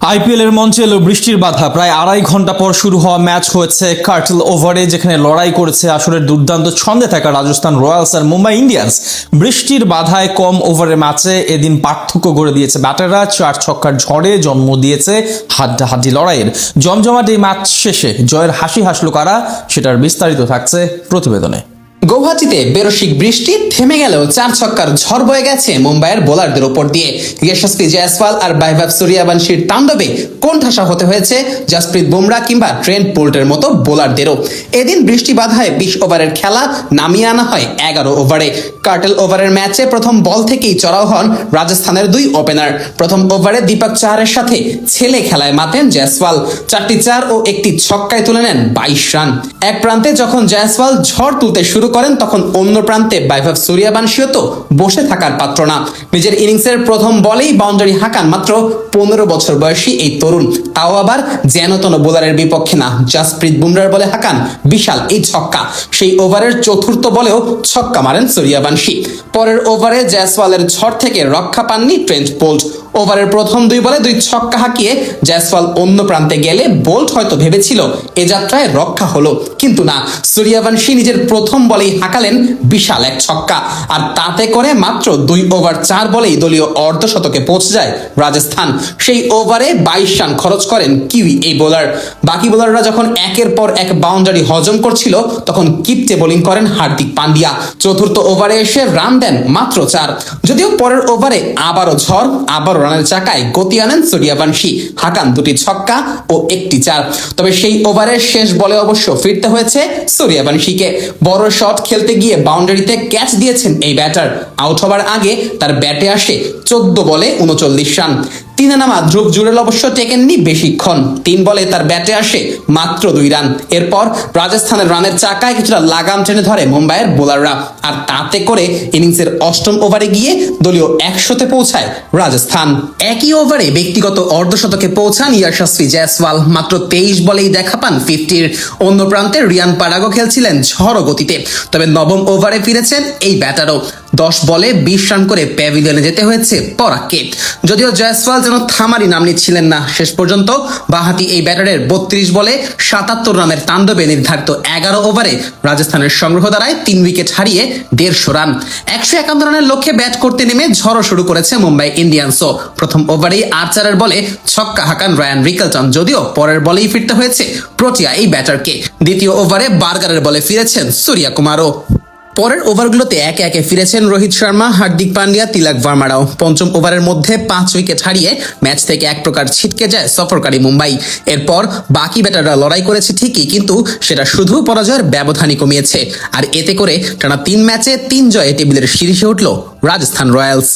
IPL এর মঞ্চে এলো বৃষ্টির বাধা। প্রায় 2.5 ঘন্টা পর শুরু হওয়া ম্যাচ হয়েছে কার্টেল ওভারে, যেখানে লড়াই করেছে আসরের দুর্দান্ত ছন্দে থাকা রাজস্থান রয়্যালস আর মুম্বাই ইন্ডিয়ান্স। বৃষ্টির বাধায় কম ওভারের ম্যাচে এদিন পার্থক্য করে দিয়েছে ব্যাটাররা। 4 ছক্কার ঝড়ে জন্ম দিয়েছে হাড্ডাহাড্ডি লড়াইয়ের। জমজমাট এই ম্যাচ শেষে জয়ের হাসি হাসলো কারা, সেটার বিস্তারিত থাকছে প্রতিবেদনে। গৌহাটিতে বেরসিক বৃষ্টি থেমে গেলেও 4 ছক্কার ঝড় বয়ে গেছে মুম্বাইয়ের বোলারদের উপর দিয়ে। যশস্বী জয়সওয়াল আর বৈভব সূর্যবংশীর তাণ্ডবে কোণঠাসা হতে হয়েছে জসপ্রীত বুমরা কিংবা ট্রেন্ট বোল্টের মতো বোলারদেরও। এদিন বৃষ্টি বাধায় 20 ওভারের খেলা নামিয়ে আনা হয় 11 ওভারে। কার্টেল ওভারের ম্যাচে প্রথম বল থেকেই চড়াও হন রাজস্থানের 2 ওপেনার। প্রথম ওভারে দীপক চাহারের সাথে ছেলে খেলায় মাতেন জয়সওয়াল। 4টি 4 ও একটি ছক্কায় তুলে নেন 22 রান। এক প্রান্তে যখন জয়সওয়াল ঝড় তুলতে শুরু করেন, তখন অন্য প্রান্তে বৈভব সূর্যবংশীও তো বসে থাকার পাত্র না। নিজের ইনিংসের প্রথম বলেই বাউন্ডারি হাঁকান মাত্র 15 বছর বয়সী এই তরুণ, তাও আবার যেনতন বোলারের বিপক্ষে না। জসপ্রীত বুমরার বলে হাঁকান বিশাল এই ছক্কা। সেই ওভারের চতুর্থ বলেও ছক্কা মারেন সূর্যবংশী। পরের ওভারে জয়সওয়ালের ঝড় থেকে রক্ষা পাননি ট্রেন্ট বোল্ট। ওভারের প্রথম 2 বলে 2 ছক্কা হাঁকিয়ে জয়সওয়াল অন্য প্রান্তে গেলে বোল্ট হয়তো ভেবেছিল এ যাত্রায় রক্ষা হলো, কিন্তু না। সূর্যবংশী নিজের প্রথম বলেই হাঁকালেন বিশাল এক ছক্কা, আর তাতে করে মাত্র 2 ওভার 4 বলেই দলীয় অর্ধশতকে পৌঁছে যায় রাজস্থান। সেই ওভারে 22 রান খরচ করেন কিউই এই বোলার। বাকি বোলাররা যখন একের পর এক বাউন্ডারি হজম করছিল, তখন কিপটে বোলিং করেন হার্দিক পান্ডিয়া। চতুর্থ ওভারে এসে রান দেন মাত্র 4। যদিও পরের ওভারে আবারও ঝড়, আবারও রানের চাকায় গতি আনেন সূর্যবংশী, হাঁকান 2টি ছক্কা ও একটি 4। তবে সেই ওভারের শেষ বলে অবশ্য ফিরতে হয়েছে সূর্যবংশীকে। বড় শট খেলতে গিয়ে বাউন্ডারিতে ক্যাচ দিয়েছেন এই ব্যাটার। আউট হবার আগে তার ব্যাটে আসে 14 বলে 39 রান। তিনে নামা ধ্রুব জুরেল অবশ্য টেকেননি বেশিক্ষণ। 3 বলে তার ব্যাটে আসে মাত্র 2 রান। এরপর রাজস্থানের রানের চাকায় কিছুটা লাগাম টেনে ধরে মুম্বাইয়ের বোলাররা, আর তাতে করে ইনিংসের 8ম ওভারে গিয়ে দলীয় 100তে পৌঁছায় রাজস্থান। একই ওভারে ব্যক্তিগত অর্ধশতকে পৌঁছান যশস্বী জয়সওয়াল। মাত্র 23 বলেই দেখা পান 50-র। অন্য প্রান্তে রিয়ান পারাগো খেলছিলেন ঝড়ো গতিতে। তবে 9ম ওভারে ফিরেছেন এই ব্যাটারও। 10 বলে 20 রান করে প্যাভিলিয়নে যেতে হয়েছে পরাগকে। যদিও জয়সওয়াল যেন থামারই নাম নিচ্ছিলেন না। শেষ পর্যন্ত বাঁহাতি এই ব্যাটারের 32 বলে 77 রানের তাণ্ডবে নির্ধারিত 11 ওভারে রাজস্থানের সংগ্রহ দ্বারায় 3 উইকেট হারিয়ে 150 রান। 151 রানের লক্ষ্যে ব্যাট করতে নেমে ঝড়ো শুরু করেছে মুম্বাই ইন্ডিয়ান্সও। প্রথম ওভারেই আর্চারের বলে ছক্কা হাঁকান রায়ান রিকেলটন। যদিও পরের বলেই ফিরতে হয়েছে প্রোটিয়া এই ব্যাটারকে। দ্বিতীয় ওভারে বার্গারের বলে ফিরেছেন সূর্যকুমারও। পরের ওভারগুলোতে একে একে ফিরেছেন রোহিত শর্মা, হার্দিক পান্ডিয়া, তিলক ভার্মারাও। 5ম ওভারের মধ্যে 5 উইকেট হারিয়ে ম্যাচ থেকে এক প্রকার ছিটকে যায় সফরকারী মুম্বাই। এরপর বাকি ব্যাটাররা লড়াই করেছে ঠিকই, কিন্তু সেটা শুধু পরাজয়ের ব্যবধানই কমিয়েছে। আর এতে করে টানা 3 ম্যাচে 3 জয়ে টেবিলের শীর্ষে উঠল রাজস্থান রয়্যালস।